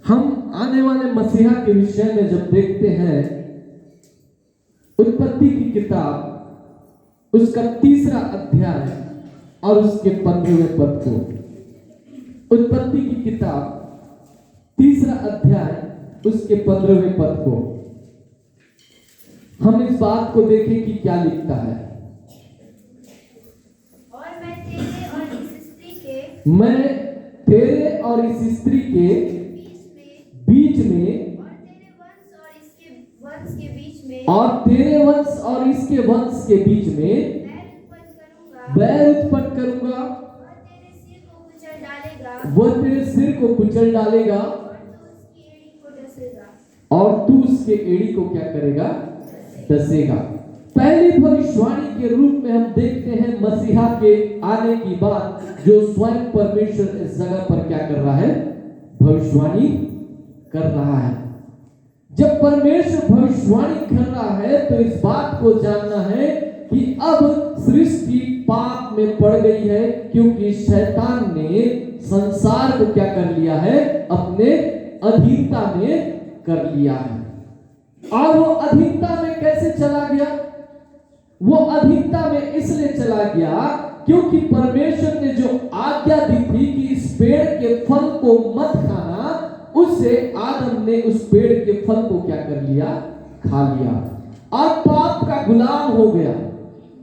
हम आने वाले मसीहा के विषय में जब देखते हैं उत्पत्ति की किताब उसका 3रा अध्याय और उसके 15वें पद को, उत्पत्ति की किताब 3रा अध्याय उसके 15वें पद को हम इस बात को देखें कि क्या लिखता है। और मैं तेरे और इस स्त्री के बीच में और तेरे वंश और इसके वंश के बीच में बैर उत्पन्न करूंगा। वह तेरे सिर को कुचल डालेगा और तू उसकी एड़ी को क्या करेगा? डसेगा। पहली भविष्यवाणी के रूप में हम देखते हैं मसीहा के आने की बात, जो स्वयं परमेश्वर इस जगह पर क्या कर रहा है? भविष्यवाणी कर रहा है। जब परमेश्वर भविष्यवाणी कर रहा है तो इस बात को जानना है कि अब सृष्टि पाप में पड़ गई है, क्योंकि शैतान ने संसार को क्या कर लिया है? अपने अधीनता में कर लिया है। और वो अधीनता में कैसे चला गया? वो अधीनता में इसलिए चला गया क्योंकि परमेश्वर ने जो आज्ञा दी थी कि इस पेड़ के फल को मत खाना, उससे आदम ने उस पेड़ के फल को क्या कर लिया? खा लिया और पाप का गुलाम हो गया।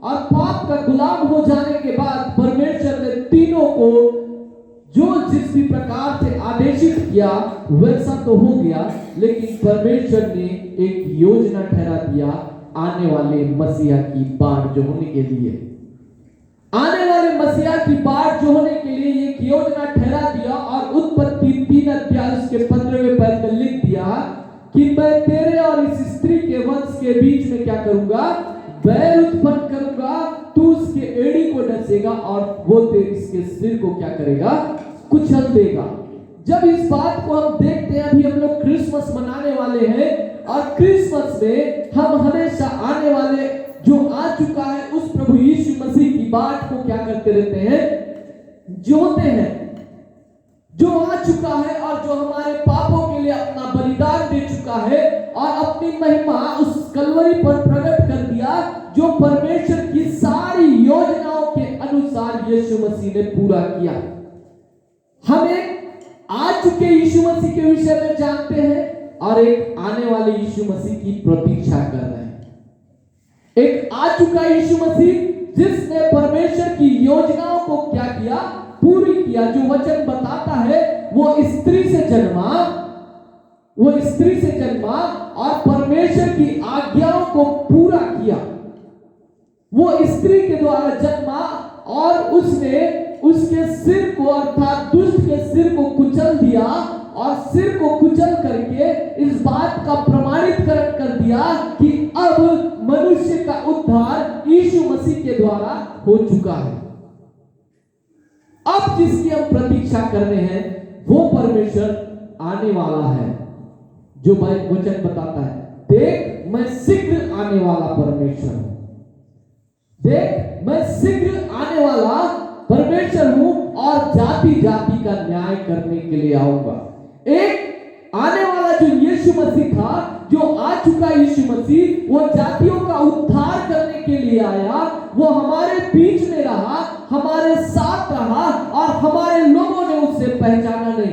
और पाप का गुलाम हो जाने के बाद परमेश्वर ने तीनों को जो जिस भी प्रकार से आदेशित किया वैसा तो हो गया, लेकिन परमेश्वर ने एक योजना ठहरा दिया आने वाले मसीहा की बाढ़ जो होने के लिए, आने वाले मसीहा की बाढ़ जो होने के लिए एक योजना ठहरा दिया। और उत्पत्ति 3 अध्याय उसके 15वें पद में लिख दिया कि मैं तेरे और इस स्त्री के वंश के बीच में क्या करूंगा? बैर उत्पन्न करूंगा, तू उसके एड़ी को डसेगा और वो तेरे इसके सिर को क्या करेगा? कुचल देगा। जब इस बात को हम देखते हैं, अभी हम लोग क्रिसमस मनाने वाले हैं और क्रिसमस में हम हमेशा आने वाले जो आ चुका है उस प्रभु यीशु मसीह की बात को क्या करते रहते हैं? जोते हैं। जो आ चुका है और जो हमारे पापों के लिए अपना बलिदान दे चुका है और अपनी महिमा उस कलवरी पर प्रकट कर दिया, जो परमेश्वर की सारी योजनाओं के अनुसार यीशु मसीह ने पूरा किया। हम एक आ चुके यीशु मसीह के विषय में जानते हैं और एक आने वाले यीशु मसीह की प्रतीक्षा कर रहे हैं। एक आ चुका यीशु मसीह जिसने परमेश्वर की योजनाओं को क्या किया? पूरी किया। जो वचन बताता है वो स्त्री से जन्मा और परमेश्वर की आज्ञाओं को पूरा किया। वो स्त्री के द्वारा जन्मा और उसने उसके सिर को अर्थात दुष्ट के सिर को कुचल दिया और सिर को कुचल करके इस बात का प्रमाणित कर दिया कि अब मनुष्य का उद्धार यीशु मसीह के द्वारा हो चुका है। अब जिसकी हम प्रतीक्षा कर रहे हैं वो परमेश्वर आने वाला है, जो वचन बताता है, देख मैं शीघ्र आने वाला परमेश्वर हूं। देख मैं शीघ्र आने वाला परमेश्वर हूं और जाति जाति का न्याय करने के लिए आऊंगा। एक आने वाला जो यीशु मसीह था, जो आ चुका यीशु मसीह, वो जातियों का उद्धार करने के लिए आया। वो हमारे बीच में रहा, हमारे साथ रहा और हमारे लोगों ने उसे पहचाना नहीं,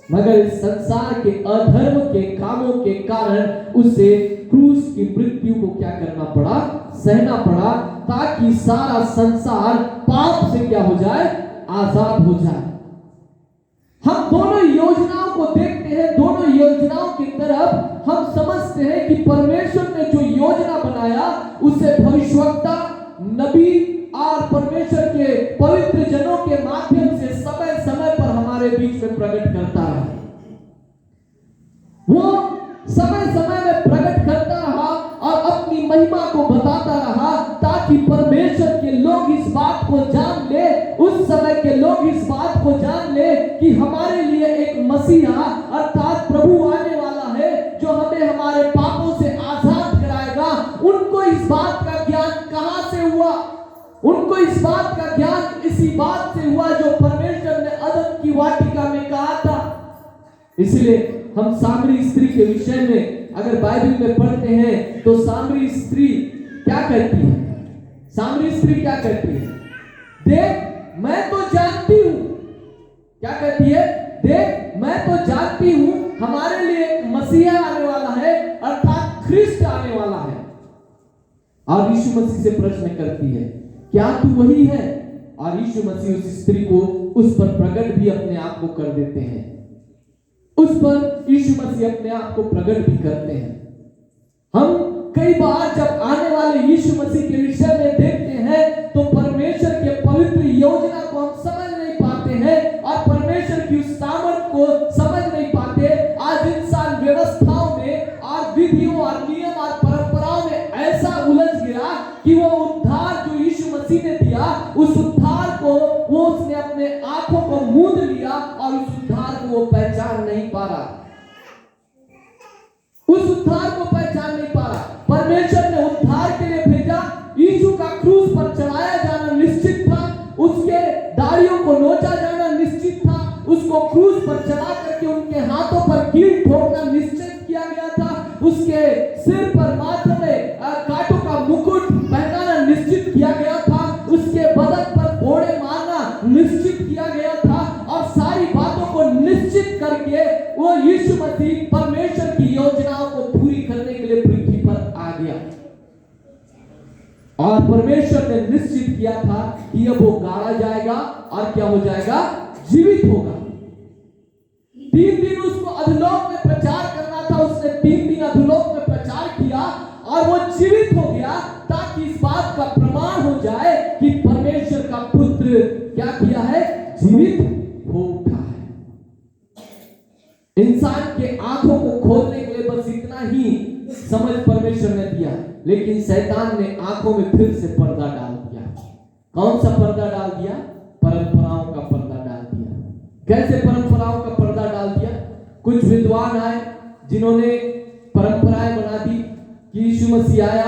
मगर इस संसार के अधर्म के कामों के कारण उसे क्रूस की मृत्यु को क्या करना पड़ा? सहना पड़ा, ताकि सारा संसार पाप से क्या हो जाए? आजाद हो जाए। हम दोनों योजनाओं को देखते हैं, दोनों योजनाओं की तरफ हम समझते हैं कि परमेश्वर ने जो योजना बनाया उसे भविष्यवक्ता, नबी और परमेश्वर के पवित्र जनों के माध्यम से समय समय पर हमारे बीच में प्रकट करता रहा। वो समय समय में प्रकट करता रहा और अपनी महिमा को बताता रहा, ताकि परमेश्वर के लोग इस बात को जान ले, उस समय के लोग इस बात को जान ले कि हमारे लिए एक मसीहा अर्थात प्रभु आने वाला है, जो हमें हमारे पापों से आजाद कराएगा। उनको इस बात का ज्ञान कहां से हुआ? उनको इस बात का ज्ञान इसी बात से हुआ जो परमेश्वर ने अदम की वाटिका में कहा था इसलिए हम सामरी स्त्री के विषय में अगर बाइबल में पढ़ते हैं तो सामरी स्त्री क्या करती है? सामरी स्त्री क्या करती है? देख मैं तो जानती हूं, क्या कहती है? देख मैं तो जानती हूं हमारे लिए एक मसीहा आने वाला है, अर्थात ख्रिस्त आने वाला है। और यीशु मसीह से प्रश्न करती है, क्या तू वही है? और यीशु मसीह उस स्त्री को उस पर प्रकट भी अपने आप को कर देते हैं। उस पर यीशु मसीह अपने आप को प्रकट भी करते हैं। हम कई बार जब आने वाले यीशु मसीह के विषय में देखते हैं तो परमेश्वर के पवित्र योजना को हम समझ नहीं पाते हैं और परमेश्वर की उस सामर्थ को समझ नहीं पाते। आज इंसान व्यवस्थाओं में और विधियों और नियम और परंपराओं में ऐसा उलझ गया कि वो उद्धार जो यीशु मसीह ने दिया, उस उद्धार को वो उसने अपने आंखों को मूंद लिया और उस उद्धार को वो पहचान नहीं पा रहा। उस उद्धार को पहचान नहीं पा रहा। परमेश्वर ने उद्धार के लिए भेजा, यीशु का क्रूस पर चढ़ाया जाना निश्चित था, उसके दाढ़ियों को नोचा जाना निश्चित था, उसको क्रूस पर चढ़ा करके उनके हाथों पर कील ठोकना निश्चित किया गया था, उसके सिर पर माथे में कांटों का मुकुट पहनाना निश्चित किया गया था, उसके बदन पर घोड़े मारना निश्चित किया गया था। और सारी बातों को निश्चित करके वो यीशु मसीह परमेश्वर की योजनाओं को पूरी करने के लिए पृथ्वी पर आ गया। और परमेश्वर ने निश्चित किया था कि अब वो गाड़ा जाएगा और क्या हो जाएगा? जीवित होगा। 3 दिन उसको अधोलोक में प्रचार करना था, उसने 3 दिन अधोलोक में प्रचार किया और वो जीवित हो गया ताकि इस बात का प्रमाण हो जाए कि परमेश्वर का पुत्र क्या किया है? जीवित हो उठा है। इंसान के आंखों को खोलने के लिए बस इतना ही समझ परमेश्वर ने दिया, लेकिन शैतान ने आंखों में फिर से पर्दा डाल दिया। कौन सा पर्दा डाल दिया? परंपराओं का पर्दा डाल दिया। कैसे परंपराओं का पर्दा डाल दिया? कुछ विद्वान आए जिन्होंने परंपराएं बना दी कि यीशु मसीह आया,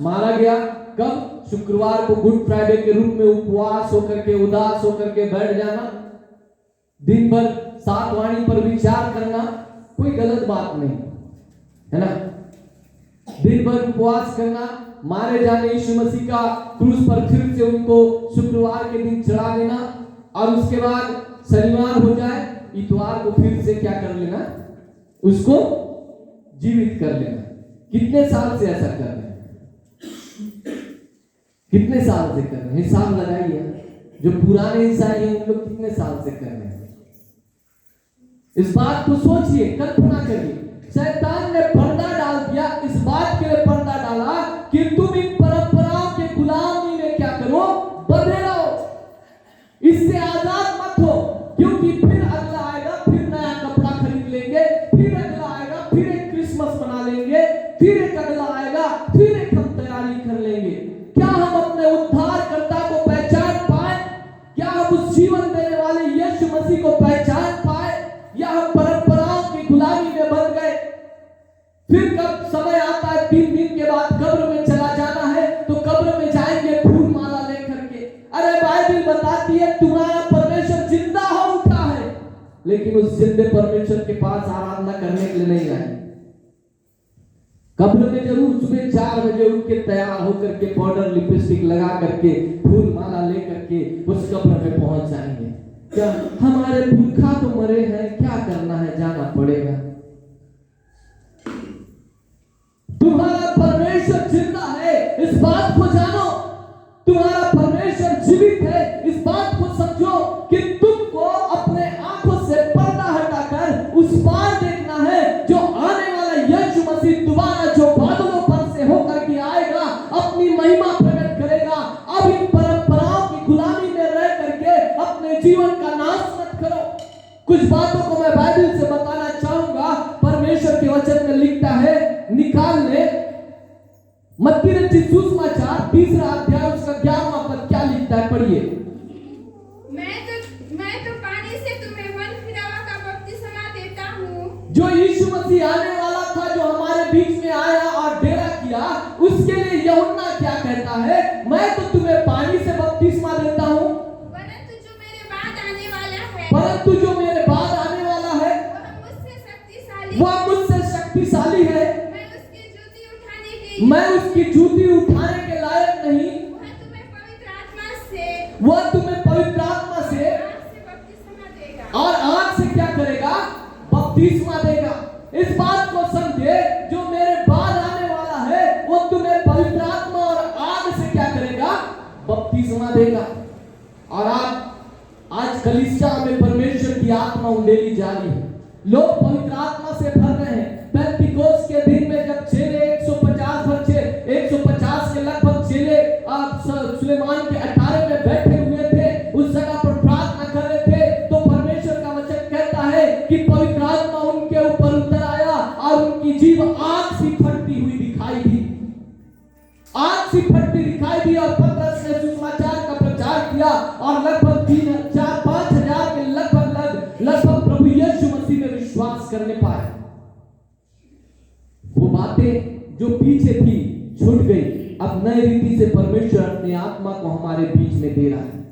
मारा गया कब? शुक्रवार को गुड फ्राइडे के रूप में उपवास होकर के, उदास होकर के बैठ जाना, दिन भर सात वाणी पर विचार करना, कोई गलत बात नहीं है ना। दिन भर उपवास करना, मारे जाने यीशु मसीह का क्रूस पर फिर से उनको शुक्रवार के दिन चढ़ा देना और उसके बाद शनिवार हो जाए, इतवार को फिर से क्या कर लेना? उसको जीवित कर लेना। कितने साल से ऐसा कर रहे हैं? कितने साल से कर रहे हैं? हिसाब लगाइए। जो पुराने ईसाई हैं उन लोग कितने साल से कर रहे हैं? इस बात को सोचिए, कल्पना करिए। शैतान ने पर्दा डाल दिया, इस बात के लिए पर्दा डाला कि तुम इन परंपराओं के गुलामी में क्या करो? बंधे रहो, इससे आजाद मत हो, क्योंकि फिर अगला आएगा, फिर नया कपड़ा खरीद लेंगे, फिर अगला आएगा, फिर एक क्रिसमस मना लेंगे, फिर एक अगला आएगा, फिर एक हम तैयारी कर लेंगे। क्या हम अपने उद्धारकर्ता को पहचान पाए? क्या हम उस जीवन देने वाले यीशु मसीह को पहचान पाए, या हम परंपराओं की गुलामी में बन गए? फिर कब समय आता है 3 दिन के बाद कब्र में चला जाना है, तो कब्र में जाएंगे फूल माला लेकर के। अरे बाइबल बताती है तुम्हारा परमेश्वर जिंदा हो उठा है, लेकिन उस जिंदे परमेश्वर के पास आराधना करने के लिए नहीं आए। कब्र में जरूर सुबह 4 बजे उठ के तैयार होकर के पाउडर लिपस्टिक लगा करके फूल माला लेकर के उस कब्र में पहुंच जाएंगे। क्या हमारे पुरखा तो मरे हैं, क्या करना है, जाना पड़ेगा। तुम्हारा परमेश्वर जिंदा है, इस बात को जानो। तुम्हारा परमेश्वर जीवित है, इस बात को समझो कि तुमको अपने आंखों से पर्दा हटाकर उस पार देखना है जो आने वाला यीशु मसीह दोबारा जो बादलों पर से होकर के आएगा, अपनी महिमा प्रकट करेगा। अब इन परंपराओं की गुलामी में रह करके अपने जीवन का नाश मत करो। कुछ बातों को मैं बाइबल से बताना चाहूंगा। परमेश्वर के वचन में लिखता है, निकाल ले मत्ती रचित सुसमाचार 3रा अध्याय उसका 11वां पद क्या लिखता है? पढ़िए। मैं तो पानी से तुम्हें मन फिरावा का बपतिस्मा देता हूँ। जो यीशु मसीह आने वाला था, जो हमारे बीच में आया और डेरा किया, उसके लिए यूहन्ना क्या कहता है? मैं तो तुम्हें पानी से बपतिस्मा देता हूँ, परंतु जो मेरे बाद आने वाला है, परंतु जो मेरे बाद आने वाला है, वह मुझसे वह मुझसे शक्तिशाली है, मैं उसकी जूती उठाने के मैं उसकी जूती उठाने के लायक नहीं। वह तुम्हें पवित्र आत्मा से वह तुम्हें पवित्र आत्मा से आग से बपतिस्मा देगा। और आग से क्या करेगा? बपतिस्मा देगा। इस बात को समझे, जो मेरे बाद आने वाला है वो तुम्हें पवित्र आत्मा और आग से क्या करेगा? बपतिस्मा देगा। और आज कलीसिया में परमेश्वर की आत्मा उंडेली जा रही है। लोग पवित्र आत्मा से भर रहे हैं। पेंतिकोस्त के दिन में जब चेले 150 के लगभग चेले सुलेमान के 18 में बैठे हुए थे, उस जगह पर प्रार्थना कर रहे थे, तो परमेश्वर का वचन कहता है कि पवित्र आत्मा उनके ऊपर उतर आया और उनकी जीभ आग सी फटती हुई दिखाई दी। आग सी फटती दिखाई दी और पतरस ने सुसमाचार का प्रचार किया और लगभग 3,000-5,000 के लगभग प्रभु यीशु मसीह में विश्वास करने पाए। वो बातें जो पीछे थी छूट गई। अब नई रीति से परमेश्वर अपनी आत्मा को हमारे बीच में दे रहा है।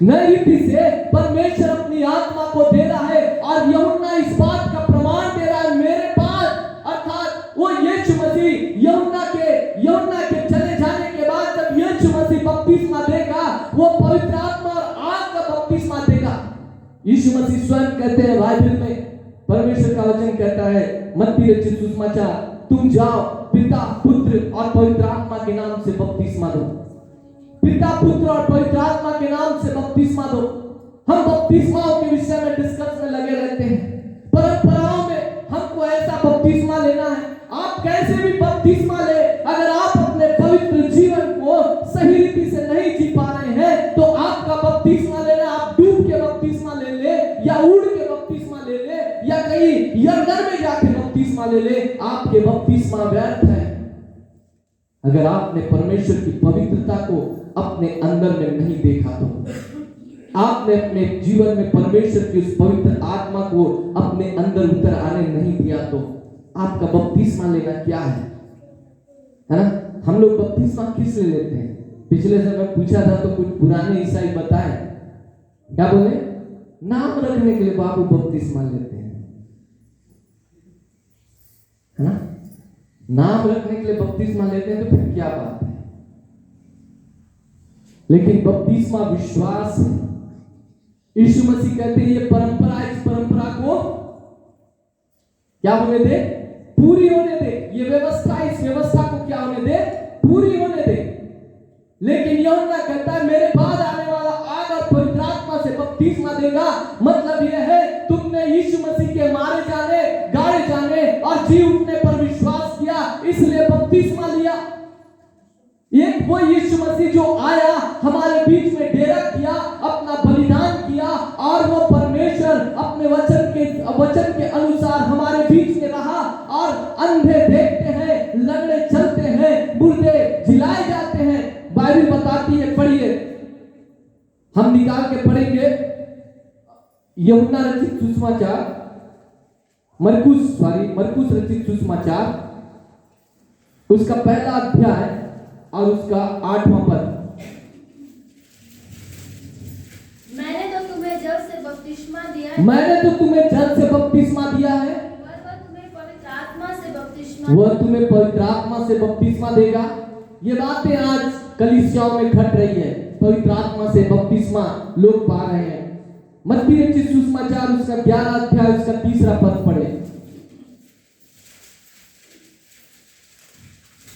नई रीति से परमेश्वर अपनी आत्मा को दे रहा है और यूहन्ना इस बात का प्रमाण दे रहा है। मेरे पास अर्थात वो यीशु मसीह यूहन्ना के चले जाने के बाद जब यीशु मसीह बपतिस्मा देगा, वो पवित्र आत्मा और आग का बपतिस्मा देगा। यीशु मसीह स्वयं कहते हैं बाइबल में, परमेश्वर का वचन कहता है मत्ती रचित सुसमाचार, तुम जाओ पिता पुत्र और पवित्र आत्मा के नाम से बपतिस्मा दो। पिता पुत्र और पवित्र आत्मा के नाम से बपतिस्मा दो। हम बपतिस्माओं के विषय में डिस्कस में लगे रहते हैं। परंपराओं में हमको ऐसा बपतिस्मा लेना है। आप कैसे भी बपतिस्मा ले, अगर आप अपने पवित्र जीवन को सही रीति से नहीं जी पा रहे हैं तो आपका बपतिस्मा लेना, आप डूब के बपतिस्मा ले ले या उड़ के बपतिस्मा ले ले या कहीं यरदन में जाके बपतिस्मा ले ले, आपके बपतिस्मा व्यर्थ है। अगर आपने परमेश्वर की पवित्रता को अपने अंदर में नहीं देखा तो, आपने अपने जीवन में परमेश्वर की उस पवित्र आत्मा को अपने अंदर उतर आने नहीं दिया तो आपका बपतिस्मा लेना क्या है ना? हम लोग बपतिस्मा किस लिए लेते हैं? पिछले समय पूछा था तो कुछ पुराने ईसाई बताए, क्या बोले? नाम रखने के लिए बाबू बपतिस्मा लेते हैं, है ना? नाम रखने के लिए बपतिस्मा लेते हैं तो फिर क्या बात है? लेकिन बपतिस्मा विश्वास है। यीशु मसीह कहते हैं ये परंपरा, इस परंपरा को क्या होने दे? पूरी होने दे। ये व्यवस्था, इस व्यवस्था को क्या होने दे? पूरी होने दे। लेकिन यूहन्ना कहता है मेरे बाद आने वाला आग और पवित्र आत्मा से बपतिस्मा देगा। मतलब यह है तुमने यीशु मसीह के मारे जाने, गाड़े जाने और जी उठने पर विश्वास किया, इसलिए बपतिस्मा लिया। एक वो यीशु मसीह जो आया, हमारे बीच में डेरा किया, अपना बलिदान किया और वो परमेश्वर अपने वचन के अनुसार हमारे बीच में रहा और अंधे देखते हैं, लंगड़े चलते हैं, मुर्दे जिलाए जाते हैं। बाइबल बताती है, पढ़िए, हम निकाल के पढ़ेंगे यूहन्ना रचित सुसमाचार, मरकुस रचित सुसमाचार, उसका पहला अध्याय और उसका 8वां पद। मैंने तो तुम्हें जल से बपतिस्मा दिया है, मैंने तो तुम्हें जल से बपतिस्मा दिया है, वह तुम्हें पवित्र आत्मा से बपतिस्मा वह तुम्हें पवित्र आत्मा से बपतिस्मा देगा। ये बातें आज कलीसियाओं में घट रही है। पवित्र आत्मा से बपतिस्मा लोग पा रहे हैं। मत्ती रचित सुसमाचार उसका 11 अध्याय उसका 3 पद पढ़े।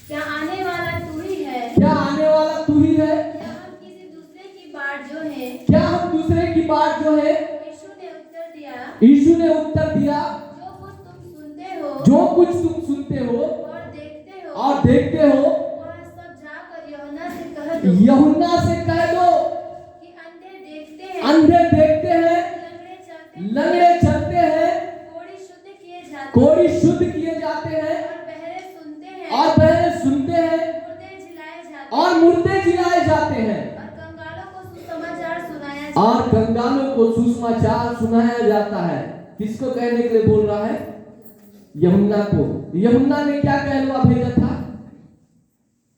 क्या आने वाला तू ही है? क्या आने वाला तू ही है? क्या हम किसी दूसरे की बाट जो है? क्या हम दूसरे की बात जो है? यीशु ने उत्तर दिया, यीशु ने उत्तर दिया, जो कुछ तुम सुनते हो जो कुछ तुम सुनते हो और देखते हो वह सब जाकर यूहन्ना से कह दो यूहन्ना से कह दो कि अंधे देखते हैं, अंधे देखते हैं, लंगड़े चलते हैं, लंगड़े चलते हैं, कोढ़ी शुद्ध किए जाते हैं और बहरे सुनते हैं, और बहरे सुनते हैं मुर्दे जिलाए जाते और मुर्दे जिलाए जाते हैं और कंगालों को सुसमाचार सुनाया और कंगालों को सुसमाचार सुनाया जाता है। किसको कहने के लिए बोल रहा है? यूहन्ना को। यूहन्ना ने क्या कहलवा भेजा था?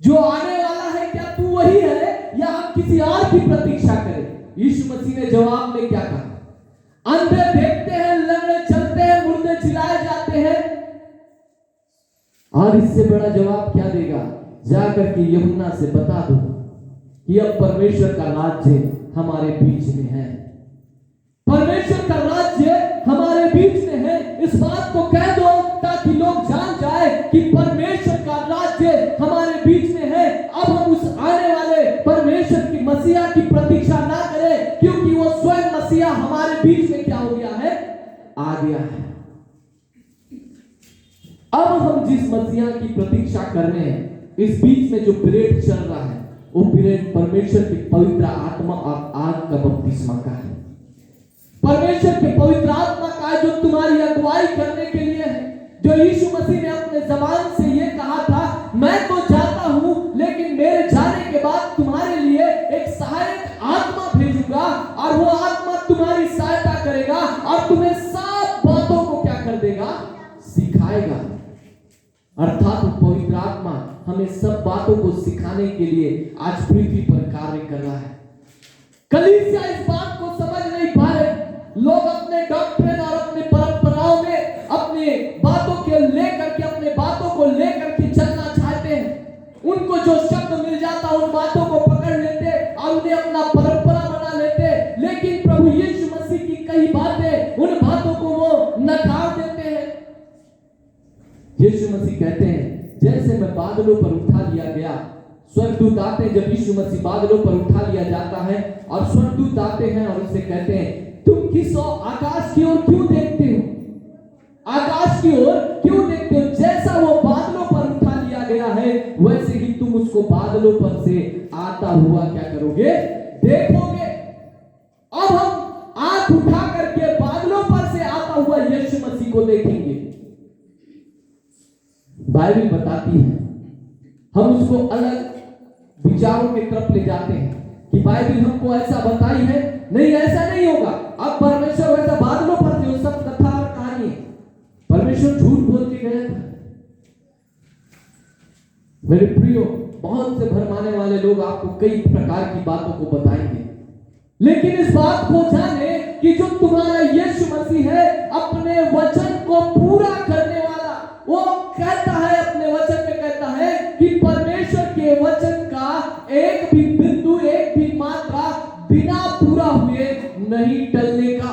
जो आने वाला है, क्या तू वही है या हम किसी और की प्रतीक्षा करें? यीशु मसीह ने जवाब में क्या कहा? अंधे देखते हैं, लंगड़े चलते हैं, मुर्दे जिलाए और इससे बड़ा जवाब क्या देगा? जाकर के यूहन्ना से बता दो कि अब परमेश्वर का राज्य हमारे बीच में है। परमेश्वर का राज्य हमारे बीच में है, इस बात को कह दो ताकि लोग जान जाए कि परमेश्वर का राज्य हमारे बीच में है। अब हम उस आने वाले परमेश्वर की मसीहा की प्रतीक्षा ना करें, क्योंकि वो स्वयं मसीहा हमारे बीच में क्या हो गया है? आ गया है। अब हम जिस मसीहा की प्रतीक्षा कर रहे हैं, इस बीच में जो पीरियड चल रहा है, वो पीरियड परमेश्वर की पवित्र आत्मा और आग का बपतिस्मा का है। परमेश्वर के पवित्र आत्मा का जो तुम्हारी अगुवाई करने के लिए है, जो यीशु मसीह ने अपने ज़बान से ये कहा था, मैं तो जाता हूं लेकिन मेरे जाने के बाद तुम्हारे लिए एक सहायक आत्मा भेजूंगा और वो आत्मा तुम्हारी सहायता करेगा और तुम्हें सब बातों को क्या कर देगा? सिखाएगा। अर्थात पवित्र आत्मा हमें सब बातों को सिखाने के लिए आज पृथ्वी पर कार्य कर रहा है। कलीसिया इस बात को समझ नहीं पा रहे। लोग अपने डॉक्ट्रिन और अपने परंपराओं में अपने बातों के लेकर के अपने बातों को लेकर के चलना चाहते हैं। उनको जो शब्द मिल जाता उन बातों को पकड़ लेते और उन्हें अपना परंपरा बना लेते। लेकिन प्रभु यीशु मसीह की कई बातें, उन बातों को वो नकार देते हैं। यीशु मसीह कहते हैं, जैसे मैं बादलों पर उठा लिया गया, स्वर्गदूत आते हैं। जब यीशु मसीह बादलों पर उठा लिया जाता है और स्वर्गदूत आते हैं और उससे कहते हैं, तुम किस ओर आकाश की ओर क्यों देखते हो? आकाश की ओर क्यों देखते हो? जैसा वो बादलों पर उठा लिया गया है, वैसे ही तुम उसको बादलों पर से आता हुआ क्या करोगे? देखोगे। अब हम आंख उठा करके बादलों पर से आता हुआ यीशु मसीह को देखेंगे। बाइबल बताती है, हम उसको अलग विचारों की तरफ ले जाते हैं कि बाइबल हमको ऐसा बताई है। नहीं, ऐसा नहीं होगा। अब परमेश्वर वैसा बादलों पर थे, वो सब कथा और कहानी है। परमेश्वर झूठ बोल के गया था। मेरे प्रियो, बहुत से भरमाने वाले लोग आपको कई प्रकार की बातों को बताएंगे, लेकिन इस बात को जाने कि जो तुम्हारा यीशु मसीह है, अपने वचन को पूरा करने वाला, वो कहता है, अपने वचन में कहता है कि परमेश्वर के वचन का एक भी बिंदु, एक भी मात्रा बिना पूरा हुए नहीं टलने का।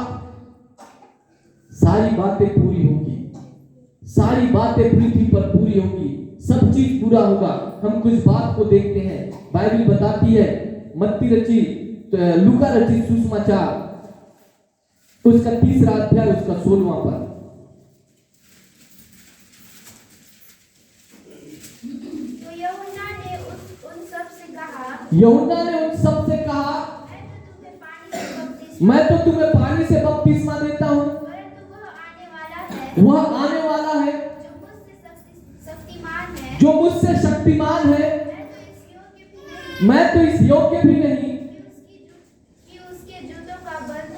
सारी बातें पूरी होगी, सारी बातें पृथ्वी पर पूरी होगी, सब चीज पूरा होगा। हम कुछ बात को देखते हैं। बाइबल बताती है, मत्ती रचित, लूका रचित सुसमाचार, उसका 3रा अध्याय, उसका 16वां पद। यूहन्ना ने उन सब से कहा, मैं तो तुम्हें पानी से बपतिस्मा देता हूं, वह आने वाला है जो मुझसे शक्तिमान है। मैं तो इस योग्य भी नहीं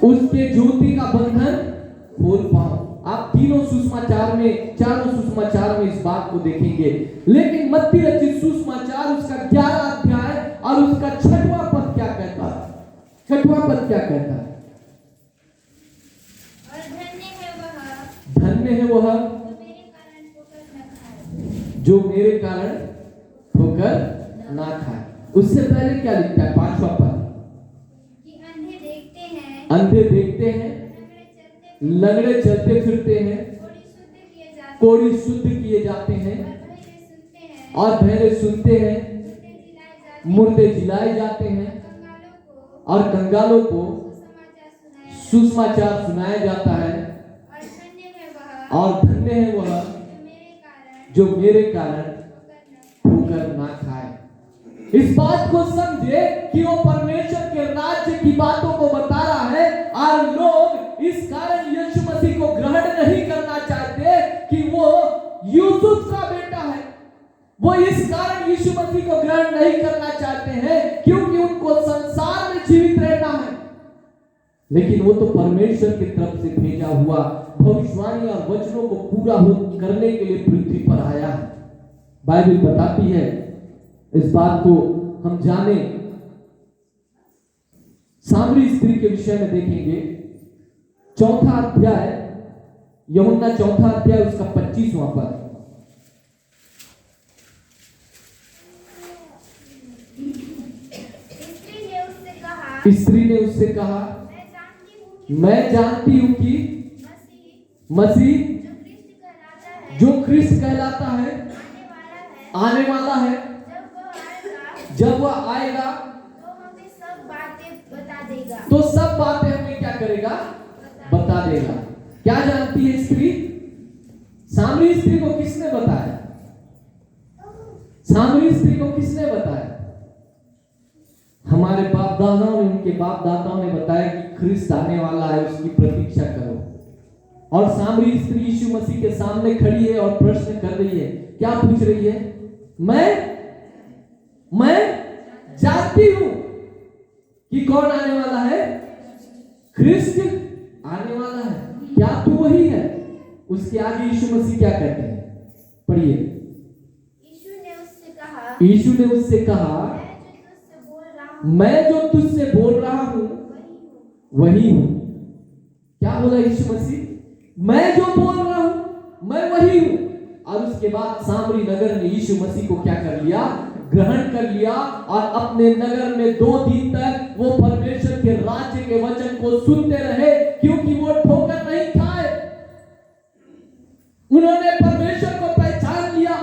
उसके जूती का बंधन खोल पाऊं। आप तीनों सुसमाचार में, चारों सुसमाचार में इस बात को देखेंगे। लेकिन मत्ती रचित सुसमाचार, उसका 11 अध्याय और उसका 6वां पद क्या कहता है? 6वां पद क्या कहता है? धन्य है वह जो मेरे कारण ठोकर ना खाए। उससे पहले क्या लिखता है? 5वां पद, अंधे देखते हैं, लंगड़े चलते फिरते हैं, कोढ़ी शुद्ध किए जाते हैं और बहरे सुनते हैं, मुर्दे जिलाए जाते हैं और कंगालों को सुसमाचार सुनाया जाता है। और धन्य है वह जो मेरे कारण ठोकर ना खाए। इस बात को समझे कि वो परमेश्वर के राज्य की बातों को बता रहा है और लोग इस कारण यीशु मसीह को ग्रहण नहीं करना चाहते कि वो यूसुफ का बेटा है। वो इस कारण यीशु मसीह को ग्रहण नहीं करना चाहते हैं क्योंकि उनको संसार में जीवित रहना है। लेकिन वो तो परमेश्वर की तरफ से भेजा हुआ भविष्यवाणी और वचनों को पूरा करने के लिए पृथ्वी पर आया है। बाइबल बताती है, इस बात को हम जाने। सामरी स्त्री के विषय में देखेंगे, 4था अध्याय, यूहन्ना 4था अध्याय, उसका 25वां पद। स्त्री ने उससे कहा, मैं जानती हूँ कि मैं जानती हूँ कि मसीह जो ख्रिस्त कहलाता है आने वाला है, जब वह आएगा तो हमें सब बातें बता देगा। तो सब बातें हमें क्या करेगा? बता देगा। क्या जानती है स्त्री? सामरी स्त्री को किसने बताया? सामरी स्त्री को किसने बताया? हमारे बाप दादाओं ने, उनके बाप दादाओं ने बताया कि ख्रिस्त आने वाला है, उसकी प्रतीक्षा करो। और सामरी स्त्री यीशु मसीह के सामने खड़ी है और प्रश्न कर रही है। क्या पूछ रही है? मैं जानती हूं कि कौन आने वाला है? ख्रिस्त आने वाला है। क्या तू वही है? उसके आगे यीशु मसीह क्या कहते हैं? पढ़िए। यीशु ने उससे कहा, मैं जो तुझसे बोल रहा हूं वही हूं। क्या बोला यीशु मसीह? मैं जो बोल रहा हूं मैं वही हूं। और उसके बाद सामरी नगर ने यीशु मसीह को क्या कर लिया? ग्रहण कर लिया और अपने नगर में 2 दिन तक वो परमेश्वर के राज्य के वचन को सुनते रहे, क्योंकि वो ठोकर नहीं खाए। उन्होंने परमेश्वर को पहचान लिया।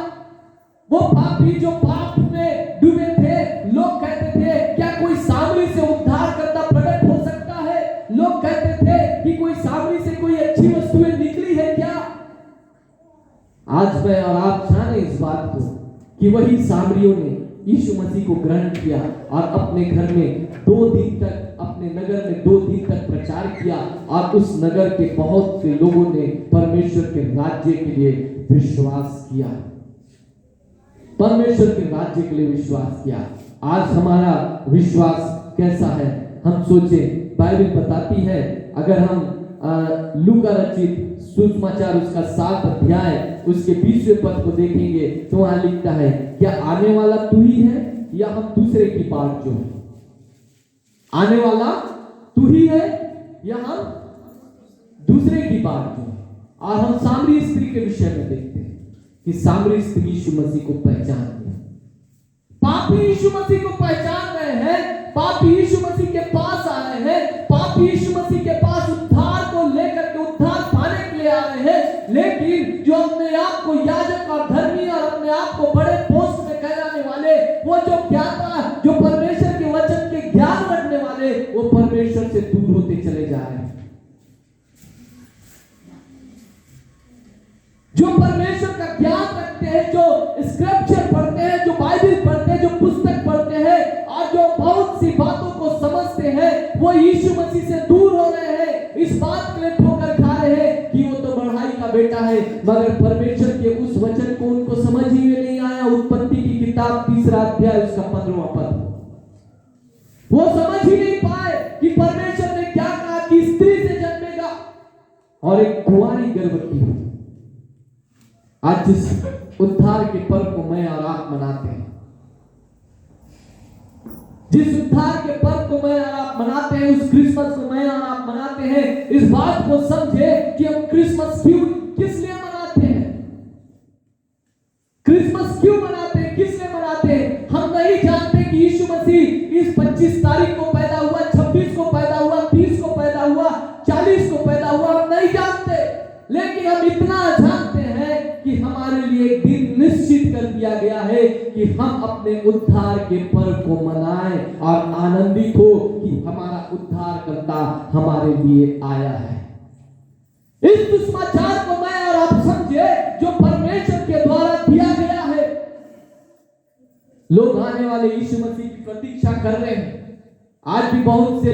वो पापी जो पाप में डूबे थे, लोग कहते थे क्या कोई सामरी से उद्धार करता प्रकट हो सकता है? लोग कहते थे कि कोई सामरी से कोई अच्छी वस्तुएं निकली है क्या? आज मैं और आप जाने इस बात को कि वही सामरियों ने यीशु मसीह को ग्रहण किया और अपने घर में 2 दिन तक, अपने नगर में 2 दिन तक प्रचार किया और उस नगर के बहुत से लोगों ने परमेश्वर के राज्य के लिए विश्वास किया। परमेश्वर के राज्य के लिए विश्वास किया। आज हमारा विश्वास कैसा है? हम सोचें, बाइबल बताती है, अगर हम लूका रचित सुसमाचार उसका 7 अध्याय उसके 20वें पद को देखेंगे तो वहां लिखता है, क्या आने वाला तू ही है या हम दूसरे की बाट जो है? आने वाला तू ही है या हम दूसरे की बाट जो है? और हम सामरी स्त्री के विषय में देखते हैं कि सामरी स्त्री यीशु मसीह को पहचान गई। पापी यीशु मसीह को पहचान रहे हैं, पापी यीशु मसीह के पास आ रहे हैं, पापी यीशु मसीह के पास उद्धार को लेकर के उद्धार पाने के लिए आ रहे हैं। लेकिन जो अपने आप को याजक और धर्मी और अपने आप को बड़े पोस्ट में कहलाने वाले, वो जो ज्ञाता, जो परमेश्वर के वचन के ज्ञान रखने वाले, वो परमेश्वर से दूर होते चले जा रहे हैं। जो परमेश्वर का ज्ञान रखते हैं, जो स्क्रिप्चर पढ़ते हैं, जो बाइबल पढ़ते हैं, जो पुस्तक पढ़ते हैं और जो बहुत सी बातों को समझते हैं, वो यीशु मसीह से दूर हो रहे हैं। इस बात के लिए ठोकर खा रहे हैं कि वो तो बढ़ाई का बेटा है, मगर परमेश्वर के उस वचन को उनको समझ ही में नहीं आया। उत्पत्ति की किताब 3 अध्याय उसका 15वां पद, वो समझ ही नहीं पाए कि परमेश्वर ने क्या कहा कि स्त्री से जन्मेगा और एक कुंवारी गर्भवती हो। आज जिस उद्धार के पर्व को मैं और आप मनाते हैं, जिस उद्धार के पर्व को मैं और आप मनाते हैं, उस क्रिसमस को मैं और आप मनाते हैं, इस बात को समझे कि हम क्रिसमस क्यों, किस लिए मनाते हैं? क्रिसमस क्यों मनाते हैं? किस लिए मनाते हैं? हम नहीं जानते कि यीशु मसीह इस 25 तारीख को पैदा हुआ, 26 को पैदा हुआ, 30 को पैदा हुआ, 40 को पैदा हुआ, हम नहीं जानते। लेकिन हम इतना जानते हैं कि हमारे लिए एक दिन निश्चित कर दिया गया है कि हम अपने उद्धार के पर्व को मनाएं और आनंदित हो कि हमारा उद्धारकर्ता हमारे लिए आया है। इस सुसमाचार को मैं और आप समझे जो परमेश्वर के द्वारा दिया गया है। लोग आने वाले यीशु मसीह की प्रतीक्षा कर रहे हैं। आज भी बहुत से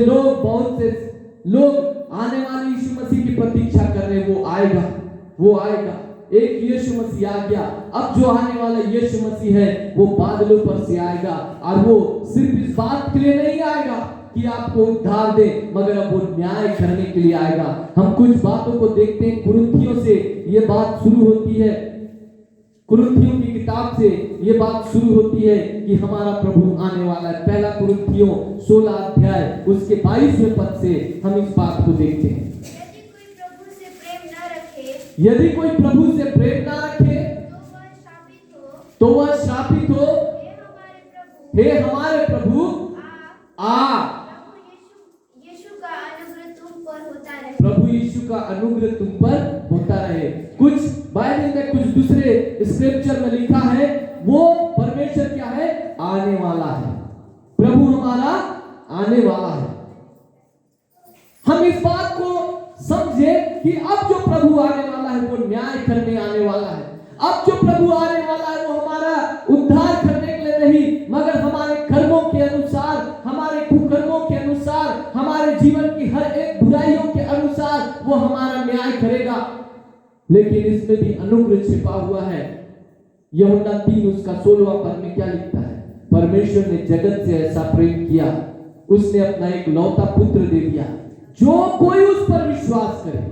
लोग आने वाले यीशु मसीह की प्रतीक्षा कर रहे हैं। वो आएगा। एक यीशु मसीह आ गया, अब जो आने वाला यीशु मसीह है वो बादलों पर से आएगा और वो सिर्फ इस बात के लिए नहीं आएगा कि आपको उद्धार दे, मगर अब वो न्याय करने के लिए आएगा। हम कुछ बातों को देखते हैं। कुरिन्थियों से ये बात शुरू होती है, कुरिन्थियों की किताब से ये बात शुरू होती है कि हमारा प्रभु आने वाला है। पहला कुरिन्थियों 16 अध्याय उसके 22वें पद से हम इस बात को देखते हैं। यदि कोई प्रभु से प्रेम ना रखे तो वह श्रापित हो। हे हमारे प्रभु आ यीशु का अनुग्रह तुम पर होता रहे। कुछ बाइबल में कुछ दूसरे स्क्रिप्चर में लिखा है वो परमेश्वर क्या है, आने वाला है, प्रभु हमारा आने वाला है। हम इस बात को समझे कि अब जो प्रभु आने वाला है वो न्याय करने आने वाला है। अब जो प्रभु आने वाला है वो हमारा उद्धार करने के लिए नहीं, मगर हमारे कर्मों के अनुसार, हमारे कुकर्मों के अनुसार, हमारे जीवन की हर एक बुराइयों के अनुसार वो हमारा न्याय करेगा। लेकिन इसमें भी अनुग्रह छिपा हुआ है। यूहन्ना 3 उसका 16वां पद में क्या लिखता है, परमेश्वर ने जगत से ऐसा प्रेम किया, उसने अपना एक लौता पुत्र दे दिया, जो कोई उस पर विश्वास करे,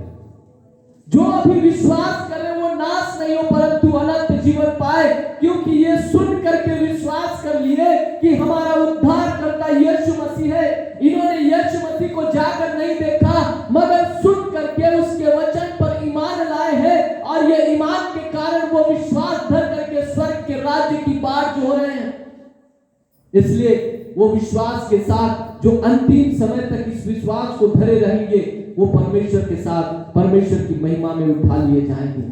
जो अभी विश्वास करे वो नाश नहीं हो परंतु अनंत जीवन पाए। क्योंकि ये सुन करके विश्वास कर लिए कि हमारा उद्धार करता यीशु मसीह है। इन्होंने यीशु मसीह को जाकर नहीं देखा, मगर सुन करके उसके वचन पर ईमान लाए हैं, और ये ईमान के कारण वो विश्वास धर करके स्वर्ग के राज्य की बात जो हो रहे हैं। इसलिए वो विश्वास के साथ जो अंतिम समय तक इस विश्वास को धरे रहेंगे वो परमेश्वर के साथ परमेश्वर की महिमा में उठा लिए जाएंगे।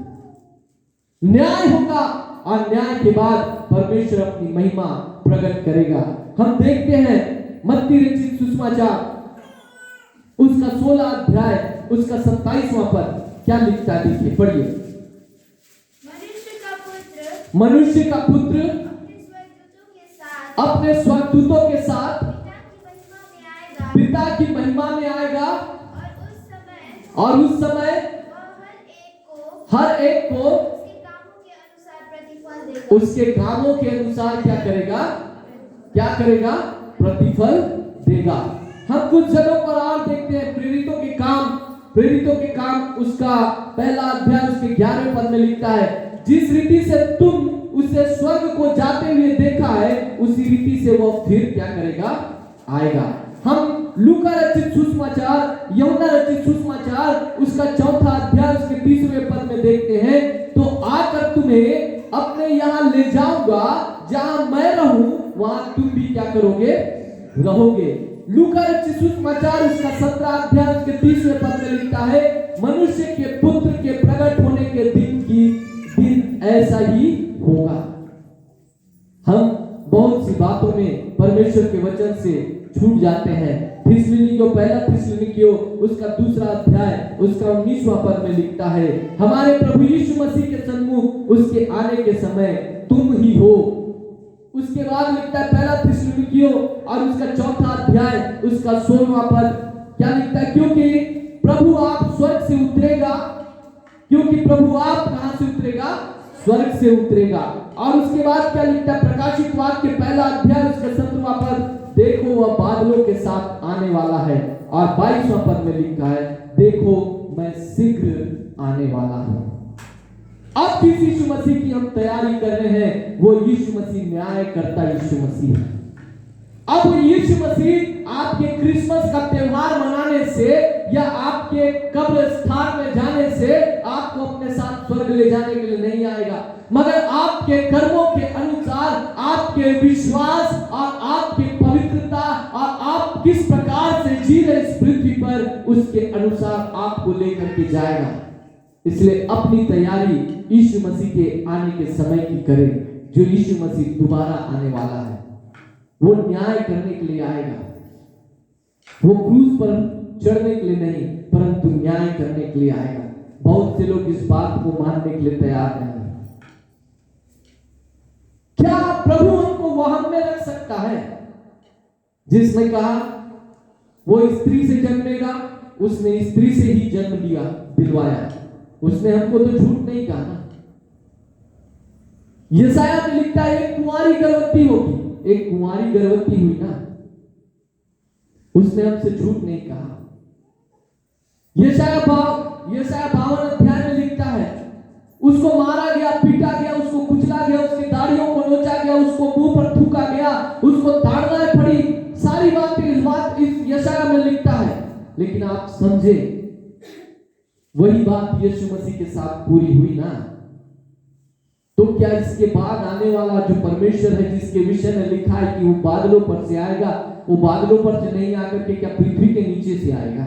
न्याय होगा और न्याय के बाद परमेश्वर अपनी महिमा प्रकट करेगा। हम देखते हैं मत्ती रचित सुसमाचार उसका 16 अध्याय उसका 27वां पद क्या लिखता है, देखिए पढ़िए। मनुष्य का पुत्र अपने स्वर्गदूतों के साथ पिता की महिमा में आएगा, और उस समय हर एक को उसके कामों के अनुसार क्या करेगा, प्रतिफल देगा। हम कुछ जगहों पर और देखते हैं प्रेरितों के काम उसका पहला अध्याय उसके 11वें पद में लिखता है, जिस रीति से तुम उसे स्वर्ग को जाते हुए देखा है उसी रीति से वो फिर क्या करेगा, आएगा। हम लूका रचित सुसमाचार, यूहन्ना रचित सुसमाचार उसका 4था अध्याय उसके 30वें पद में देखते हैं, तो आकर तुम्हें अपने यहाँ ले जाऊंगा, जहां मैं रहूं वहां तुम भी क्या करोगे, रहोगे। लूका रचित सुसमाचार उसका 17 अध्याय उसके 30वें पद में लिखता है, मनुष्य के पुत्र के प्रकट होने के दिन ऐसा ही होगा। हम बहुत सी बातों में परमेश्वर के वचन से छूट जाते हैं। पहला थिस्सलुनीकियों उसका 2 अध्याय उसका 19वां पद में लिखता है, हमारे प्रभु यीशु मसीह के सन्मुख उसके आने के समय तुम ही हो। उसके बाद लिखता है पहला थिस्सलुनीकियों और उसका 4था अध्याय उसका 16वां पद क्या लिखता है, क्योंकि प्रभु आप स्वर्ग से उतरेगा, क्योंकि प्रभु आप कहां से उतरेगा, स्वर्ग से उतरेगा। और उसके बाद क्या लिखता है, प्रकाशित वाक्य पहला अध्याय उसका 17वां पद, देखो वह बादलों के साथ आने वाला है। और 22वां पद में लिखा है, देखो मैं शीघ्र आने वाला हूं। अब जिस यीशु मसीह की हम तैयारी कर रहे हैं वो यीशु मसीह न्याय करता यीशु मसीह है। अब यीशु मसीह आपके क्रिसमस का त्योहार मनाने से या आपके कब्र स्थान में जाने से आपको अपने साथ स्वर्ग ले जाने के लिए नहीं आएगा, मगर आपके कर्मों के अनुसार, आपके विश्वास और आपकी पवित्रता और आप किस प्रकार से जी रहे इस पृथ्वी पर, उसके अनुसार आपको लेकर के जाएगा। इसलिए अपनी तैयारी यीशु मसीह के आने के समय की करें, जो यीशु मसीह दोबारा आने वाला है। वो न्याय करने के लिए आएगा, वो क्रूस पर चढ़ने के लिए नहीं परंतु न्याय करने के लिए आएगा। बहुत से लोग इस बात को मानने के लिए तैयार नहीं। क्या प्रभु हमको वहन में रख सकता है जिसने कहा वो स्त्री से जन्मेगा, उसने स्त्री से ही जन्म लिया, दिलवाया, उसने हमको तो झूठ नहीं कहा ना। यशायाह में लिखता है एक कुंवारी गर्भवती होगी, एक कुंवारी गर्भवती हुई ना, उसने हमसे झूठ नहीं कहा। यशायाह 52 अध्याय में लिखता है उसको मारा गया, पीटा गया, उसको कुचला गया, उसकी दाढ़ियों को नोचा गया, उसको मुंह पर थूका गया, उसको ताड़नाएं पड़ी, सारी बातें इस यशायाह में लिखता है। लेकिन आप समझे वही बात यीशु मसीह के साथ पूरी हुई ना। तो क्या इसके बाद आने वाला जो परमेश्वर है जिसके विषय में लिखा है कि वो बादलों पर से आएगा, वो बादलों पर से नहीं आकर के क्या पृथ्वी के नीचे से आएगा?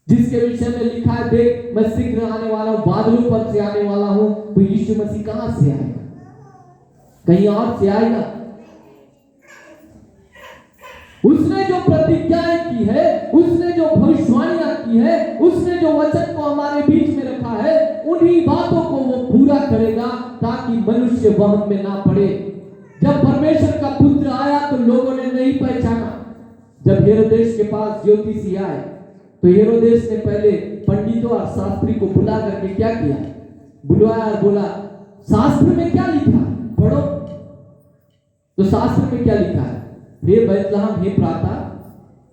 जिसके विषय में लिखा है, देख मैं शीघ्र आने वाला हूं, बादलों पर से आने वाला हूं। तो यीशु मसीह कहां से आएगा? कहीं और से आएगा? उसने जो प्रतिज्ञाएं की है, उसने जो भविष्यवाणियां की है, उसने जो वचन को हमारे बीच में रखा है, उन्हीं बातों को वो पूरा करेगा ताकि मनुष्य वहम में ना पड़े। जब परमेश्वर का पुत्र आया तो लोगों ने नहीं पहचाना। जब हेरोदेस के पास ज्योतिषी आए तो हेरोदेस ने पहले पंडितों और शास्त्री को बुला करके क्या किया? बुलवाया और बोला, शास्त्र में क्या लिखा है? पढ़ो। तो शास्त्र में क्या लिखा है? हे बैतलहम, हे प्राता,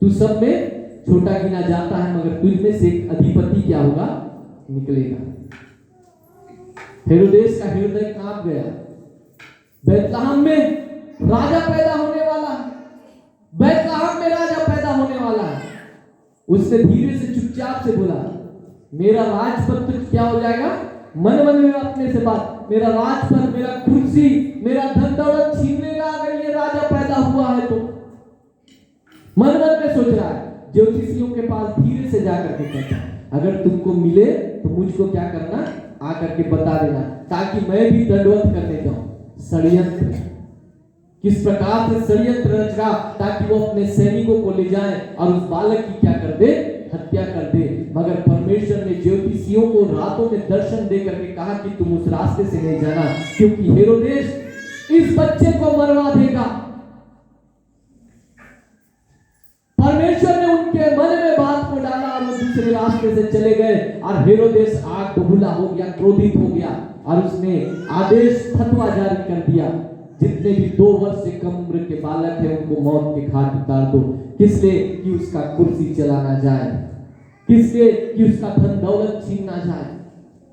तू सब में छोटा गिना जाता है, मगर तुझ में से एक अधिपति क्या होगा? निकलेगा। हेरोदेस का हृदय कांप गया। बैतलहम में राजा पैदा होने वाला है, बैतलहम में राजा पैदा होने वाला है। उसने धीरे से चुपचाप से बोला, मेरा राजपद तुझ क्या हो जाएगा? मन मन में अपने से बात, मेरा राजपद, मेरा कुर्सी, मेरा धन दौलत छीन लेगा अगर ये राजा पैदा हुआ है तो। मन मन में सोच रहा है। ज्योतिषियों के पास धीरे से जाकर के कहता है, अगर तुमको मिले तो मुझको क्या करना? आकर के बता देना, ताकि मैं भी दंडवत करने जाऊं। षड्यंत्र, किस प्रकार से षड्यंत्र रच रहा ताकि वो अपने सैनिकों को ले जाए और उस बालक की क्या कर दे? हत्या कर दे। मगर परमेश्वर ने ज्योतिषियों को रातों में दर्शन दे करके कहा कि तुम उस रास्ते से नहीं जाना, क्योंकि हेरोदेस इस बच्चे को मरवा देगा। परमेश्वर ने उनके मन में बात को डाला और वो दूसरे रास्ते से चले गए और हेरोदेस आग बबूला हो गया, क्रोधित हो गया और उसने आदेश, फतवा जारी कर दिया, जितने भी 2 वर्ष से कम उम्र के बालक हैं उनको मौत के घाट उतार दो। किस लिए? कि उसका कुर्सी चला ना जाए, किस लिए? कि उसका धन दौलत छीन ना जाए,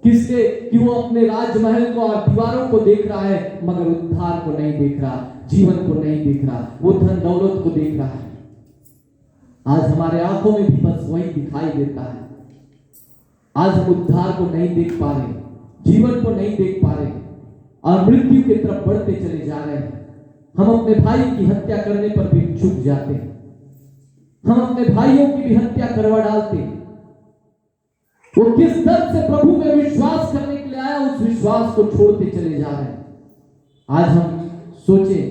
किस लिए? कि वो अपने राजमहल को और दीवारों को देख रहा है मगर उद्धार को नहीं देख रहा, जीवन को नहीं देख रहा, वो धन दौलत को देख रहा है। आज हमारे आंखों में भी बस वही दिखाई देता है। आज हम उद्धार को नहीं देख पा रहे, जीवन को नहीं देख पा रहे और मृत्यु की तरफ बढ़ते चले जा रहे हैं। हम अपने भाई की हत्या करने पर भी चुप जाते हैं, हम अपने भाइयों की भी हत्या करवा डालते हैं। वो किस दर्द से प्रभु में विश्वास करने के लिए आया, उस विश्वास को छोड़ते चले जा रहे हैं। आज हम सोचें,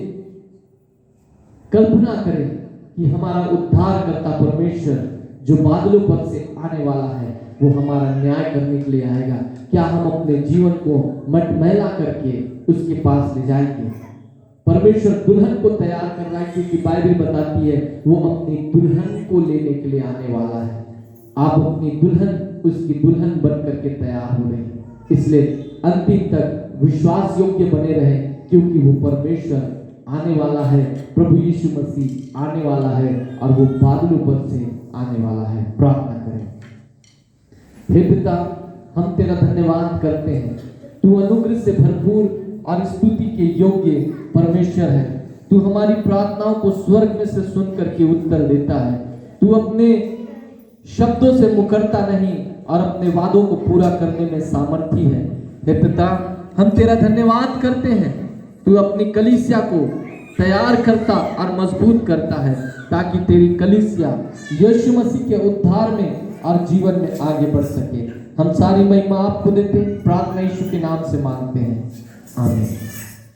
कल्पना करें कि हमारा उद्धारकर्ता परमेश्वर जो बादलों पर से आने वाला है वो हमारा न्याय करने के लिए आएगा। क्या हम अपने जीवन को मटमैला करके उसके पास ले जाएंगे? परमेश्वर दुल्हन को तैयार कर रहा है, क्योंकि बाइबल बताती है वो अपनी दुल्हन को लेने के लिए आने वाला है। आप अपनी दुल्हन, उसकी दुल्हन बन करके तैयार हो रहे हैं। इसलिए अंतिम तक विश्वास योग्य बने रहे, क्योंकि वो परमेश्वर आने वाला है, प्रभु यीशु मसीह आने वाला है और वो बादलों पर से आने वाला है। प्रार्थना करें। हे पिता, हम तेरा धन्यवाद करते हैं, तू अनुग्रह से भरपूर और स्तुति के योग्य परमेश्वर है। तू हमारी प्रार्थनाओं को स्वर्ग में से सुन करके उत्तर देता है। तू अपने शब्दों से मुकरता नहीं और अपने वादों को पूरा करने में सामर्थी है। हे पिता, हम तेरा धन्यवाद करते हैं, तू अपनी कलीसिया को तैयार करता और मजबूत करता है, ताकि तेरी कलीसिया यीशु मसीह के उद्धार में और जीवन में आगे बढ़ सके। हम सारी महिमा आपको देते, प्रार्थना यीशु के नाम से मांगते हैं, आमीन।